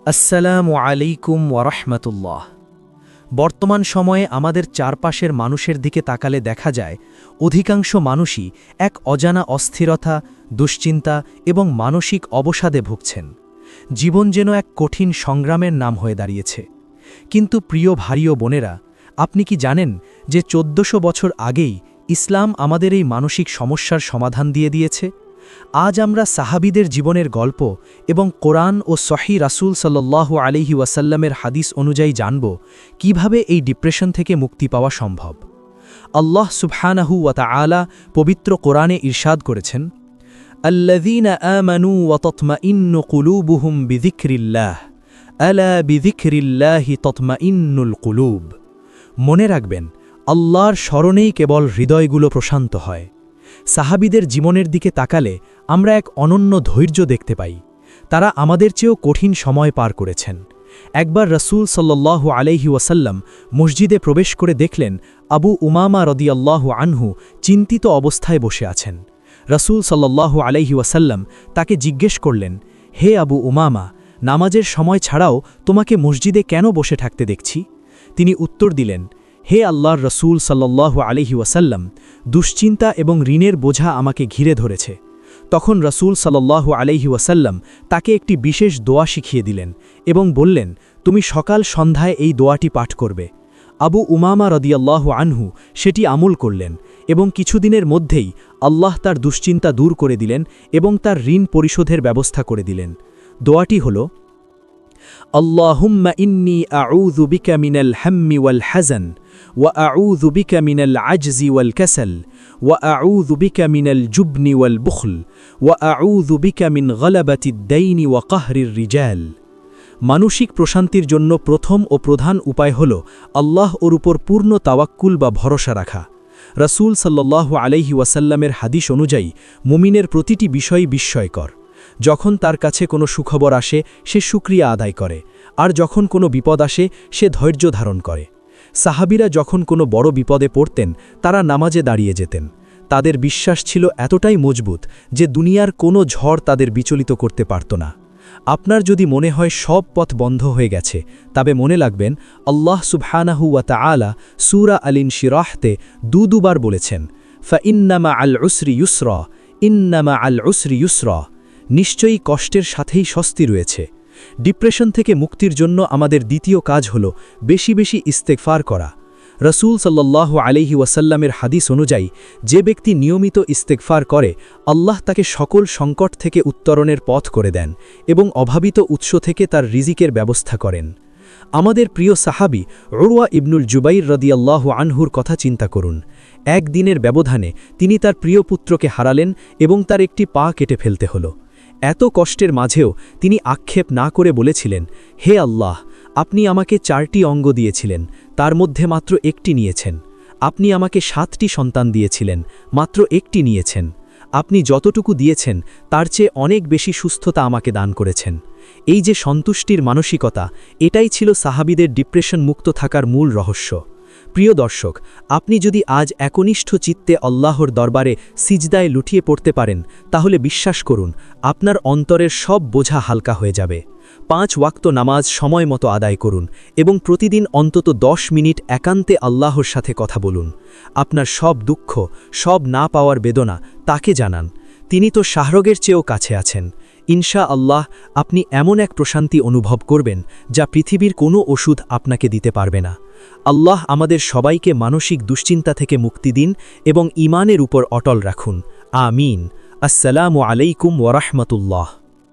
আসসালামু আলাইকুম ওয়ারাহমাতুল্লাহ। বর্তমান সময়ে আমাদের চারপাশের মানুষের দিকে তাকালে দেখা যায় অধিকাংশ মানুষই এক অজানা অস্থিরতা, দুশ্চিন্তা এবং মানসিক অবসাদে ভুগছেন। জীবন যেন এক কঠিন সংগ্রামের নাম হয়ে দাঁড়িয়েছে। কিন্তু প্রিয় ভাই ও বোনেরা, আপনি কি জানেন যে ১৪০০ বছর আগেই ইসলাম আমাদের এই মানসিক সমস্যার সমাধান দিয়ে দিয়েছে? আজ আমরা সাহাবীদের জীবনের গল্প এবং কোরআন ও সহি রাসূল সাল্লাল্লাহু আলাইহি ওয়াসাল্লামের হাদিস অনুযায়ী জানব কিভাবে এই ডিপ্রেশন থেকে মুক্তি পাওয়া সম্ভব। আল্লাহ সুবহানাহু ওয়া তাআলা পবিত্র কোরআনে ইরশাদ করেছেন, আল্লাযীনা আমানু ওয়া তাতমাইন্নু কুলুবুহুম বিযিকরিল্লাহ আলা বিযিকরিল্লাহি তাতমাইন্নুল কুলুব। মনে রাখবেন, আল্লাহর স্মরণেই কেবল হৃদয়গুলো প্রশান্ত হয়। সাহাবীদের জীবনের দিকে তাকালে আমরা এক অনন্য ধৈর্য দেখতে পাই। তারা আমাদের চেয়েও কঠিন সময় পার করেছেন। একবার রাসূল সাল্লাল্লাহু আলাইহি ওয়াসাল্লাম মসজিদে প্রবেশ করে দেখলেন আবু উমামা রাদিয়াল্লাহু আনহু চিন্তিত অবস্থায় বসে আছেন। রাসূল সাল্লাল্লাহু আলাইহি ওয়াসাল্লাম তাকে জিজ্ঞেস করলেন, হে আবু উমামা, নামাজের সময় ছাড়াও তোমাকে মসজিদে কেন বসে থাকতে দেখছি? তিনি উত্তর দিলেন, হে আল্লাহর রসুল সাল্লাল্লাহু আলাইহি ওয়াসাল্লাম, দুশ্চিন্তা এবং ঋণের বোঝা আমাকে ঘিরে ধরেছে। তখন রসুল সাল্লাল্লাহু আলাইহি ওয়াসাল্লাম তাকে একটি বিশেষ দোয়া শিখিয়ে দিলেন এবং বললেন, তুমি সকাল সন্ধ্যায় এই দোয়াটি পাঠ করবে। আবু উমামা রাদিয়াল্লাহু আনহু সেটি আমল করলেন এবং কিছুদিনের মধ্যেই আল্লাহ তার দুশ্চিন্তা দূর করে দিলেন এবং তার ঋণ পরিশোধের ব্যবস্থা করে দিলেন। দোয়াটি হল, আল্লাহুম্মা ইন্নী আউযু বিকা মিনাল হাম্মি ওয়াল হাযান ওয়া আউযু বিকা মিনাল আজজি ওয়াল কাসাল ওয়া আউযু বিকা মিনাল জুবনি ওয়াল বুখল ওয়া আউযু বিকা মিন গলাবাতিদ দাইনি ওয়া কাহরির রিজাল। মানসিক প্রশান্তির জন্য প্রথম ও প্রধান উপায় হল আল্লাহ ওর উপর পূর্ণ তাওয়াক্কুল বা ভরসা রাখা। রাসূল সাল্লাল্লাহু আলাইহি ওয়াসাল্লামের হাদিস অনুযায়ী মুমিনের প্রতিটি বিষয় বিস্ময়কর। যখন তার কাছে কোনো সুখবর আসে সে শুকরিয়া আদায় করে, আর যখন কোনো বিপদ আসে সে ধৈর্য ধারণ করে। সাহাবীরা যখন কোনো বড় বিপদে পড়তেন তারা নামাজে দাঁড়িয়ে যেতেন। তাদের বিশ্বাস ছিল এতটাই মজবুত যে দুনিয়ার কোনো ঝড় তাদের বিচলিত করতে পারত না। আপনার যদি মনে হয় সব পথ বন্ধ হয়ে গেছে, তবে মনে রাখবেন আল্লাহ সুবহানাহু ওয়া তাআলা সূরা আল-ইনশিরাহতে দুবার বলেছেন, ফাইন্নামা আল উসরি ইউসরা, ইন্নামা আল উসরি ইউসরা। নিশ্চয়ই কষ্টের সাথেই স্বস্তি রয়েছে। ডিপ্রেশন থেকে মুক্তির জন্য আমাদের দ্বিতীয় কাজ হল বেশি বেশি ইস্তেগফার করা। রাসূল সাল্লাল্লাহু আলাইহি ওয়াসাল্লামের হাদিস অনুযায়ী যে ব্যক্তি নিয়মিত ইস্তেগফার করে, আল্লাহ তাকে সকল সংকট থেকে উত্তরণের পথ করে দেন এবং অভাবিত উৎস থেকে তার রিজিকের ব্যবস্থা করেন। আমাদের প্রিয় সাহাবী উরওয়া ইবনুল জুবাইর রাদিয়াল্লাহু আনহুর কথা চিন্তা করুন। একদিনের ব্যবধানে তিনি তার প্রিয় পুত্রকে হারালেন এবং তার একটি পা কেটে ফেলতে হল। এত কষ্টের মাঝেও তিনি আক্ষেপ না করে বলেছিলেন, হে আল্লাহ, আপনি আমাকে 4টি অঙ্গ দিয়েছিলেন, তার মধ্যে মাত্র একটি নিয়েছেন। আপনি আমাকে 7টি সন্তান দিয়েছিলেন, মাত্র একটি নিয়েছেন। আপনি যতটুকু দিয়েছেন তার চেয়ে অনেক বেশি সুস্থতা আমাকে দান করেছেন। এই যে সন্তুষ্টির মানসিকতা, এটাই ছিল সাহাবীদের ডিপ্রেশন মুক্ত থাকার মূল রহস্য। প্রিয় দর্শক, আপনি যদি আজ একনিষ্ঠ চিত্তে আল্লাহর দরবারে সিজদায় লুটিয়ে পড়তে পারেন, তাহলে বিশ্বাস করুন আপনার অন্তরের সব বোঝা হালকা হয়ে যাবে। 5 ওয়াক্ত নামাজ সময় মতো আদায় করুন এবং প্রতিদিন অন্তত 10 মিনিট একান্তে আল্লাহর সাথে কথা বলুন। আপনার সব দুঃখ, সব না পাওয়ার বেদনা তাকে জানান। তিনি তো শাহরগের চেয়েও কাছে আছেন। ইনশা আল্লাহ আপনি এমন এক প্রশান্তি অনুভব করবেন যা পৃথিবীর কোনো ওষুধ আপনাকে দিতে পারবে না। আল্লাহ আমাদের সবাইকে মানসিক দুশ্চিন্তা থেকে মুক্তি দিন এবং ঈমানের উপর অটল রাখুন। আমিন। আসসালামু আলাইকুম ওয়া রাহমাতুল্লাহ।